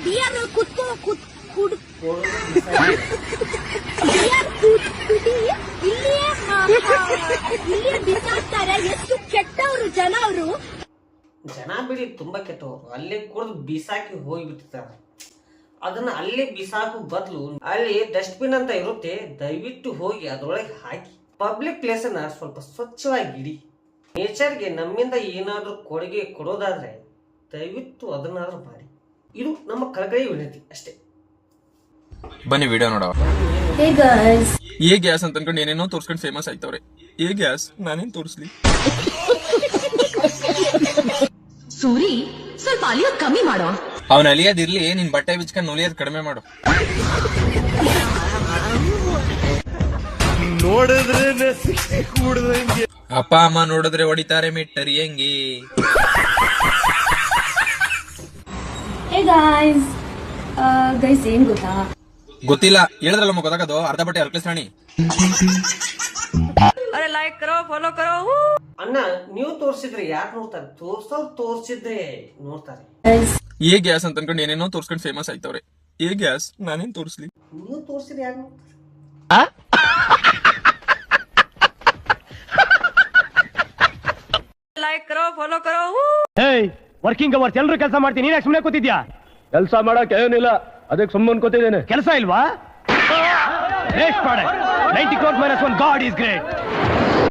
Beer ಕುತ್ಕೋ beer ಕುಡಿ ಇಲ್ಲಿಯೇ ಬಿಸಾಕ್ತಾರೆ. ಎಷ್ಟು ಕೆಟ್ಟವರು ಜನ ಅವರು. ಜನ ಬಿಡಿ ತುಂಬಾ ಕೆಟ್ಟವರು. ಅಲ್ಲೇ ಕುಡಿದು ಬಿಸಾಕಿ ಹೋಗಿಬಿಟ್ಟಿರ್ತಾರೆ. ಅದನ್ನ ಅಲ್ಲೇ ಬಿಸಾಕು ಬದಲು ಅಲ್ಲಿ ಡಸ್ಟ್ಬಿನ್ ಅಂತ ಇರುತ್ತೆ, ದಯವಿಟ್ಟು ಹೋಗಿ ಅದರೊಳಗೆ ಹಾಕಿ. ಪಬ್ಲಿಕ್ ಪ್ಲೇಸ್ ಅನ್ನ ಸ್ವಲ್ಪ ಸ್ವಚ್ಛವಾಗಿ ಇಡಿ. ನೇಚರ್ಗೆ ನಮ್ಮಿಂದ ಏನಾದ್ರೂ ಕೊಡುಗೆ ಕೊಡೋದಾದ್ರೆ ದಯವಿಟ್ಟು ಅದನ್ನಾದ್ರೂ ಮಾಡಿ. ಇದು ನಮ್ಮ ಕಳಕಳಿ ವಿನಂತಿ ಅಷ್ಟೇ. ಬನ್ನಿ ವಿಡಿಯೋ ನೋಡವ. ಹೇ ಗೈಸ್, ಏ ಗ್ಯಾಸ್ ಅಂತ ಅನ್ಕೊಂಡು ಏನೇನೋ ತೋರ್ಸ್ಕೊಂಡು ಫೇಮಸ್ ಆಯ್ತವ್ರೆ. ಏ ಗ್ಯಾಸ್ ನಾನೇನ್ ತೋರಿಸ್ಲಿ? ಸೂರಿ ಸ್ವಲ್ಪ ಅಲಿಯೋದ್ ಕಮ್ಮಿ ಮಾಡೋ. ಅವನ್ ಅಲಿಯೋದಿರ್ಲಿ, ನಿನ್ ಬಟ್ಟೆ ಬಿಚ್ಕೊಂಡು ನೊಲಿಯೋದ್ ಕಡಿಮೆ ಮಾಡು. ನೋಡಿದ್ರೆ ಕೂಡದಂಗೆ ಅಪ್ಪ ಅಮ್ಮ ನೋಡಿದ್ರೆ ಹೊಡಿತಾರೆ ಮಿಟ್ಟರಿ ಹೆಂಗೆ. ಹೇ ಗೈಸ್, ಗೈಸ್ ಏನ್ ಗೊತ್ತಾ? ಗೊತ್ತಿಲ್ಲ, ಹೇಳಿದ್ರಲ್ಲ ಮಗ ಗೊತ್ತಾಗದು. ಅರ್ಧ ಬಟ್ಟೆ ಅರ್ಕಲಿಸ್ರಾಣಿ. ಲೈಕ್ ಕರೋ, ಫಾಲೋ ಕರೋ. ಅಣ್ಣ, ನೀವು ತೋರ್ಸಿದ್ರೆ ಯಾರು ನೋಡ್ತಾರೆ? ತೋರ್ಸಿದ್ರೆ ನೋಡ್ತಾರೆ. ಏ ಗ್ಯಾಸ್ ಅಂತ ಅನ್ಕೊಂಡು ಏನೇನೋ ತೋರ್ಸ್ಕೊಂಡು ಫೇಮಸ್ ಆಯ್ತವ್ರೆ. ಏ ಗ್ಯಾಸ್ ನಾನೇನ್ ತೋರಿಸ್ಲಿ? ನೀವು ತೋರ್ಸಿದ್ರೆ ಯಾರು ನೋಡ್ತಾರೆ? ಲೈಕ್ ಕರೋ, ಫಾಲೋ ಕರೋ. ವರ್ಕಿಂಗ್ ಅವರ್ಸ್ ಎಲ್ರು ಕೆಲಸ ಮಾಡ್ತೀನಿ, ನೀನ್ ಸುಮ್ಮನೆ ಕೂತಿದ್ಯಾ? ಕೆಲಸ ಮಾಡಕ್ ಏನಿಲ್ಲ, ಅದಕ್ಕೆ ಸುಮ್ಮನೆ ಕೂತಿದ್ದೇನೆ. ಕೆಲಸ ಇಲ್ವಾ? 90 crores minus 1, God is great.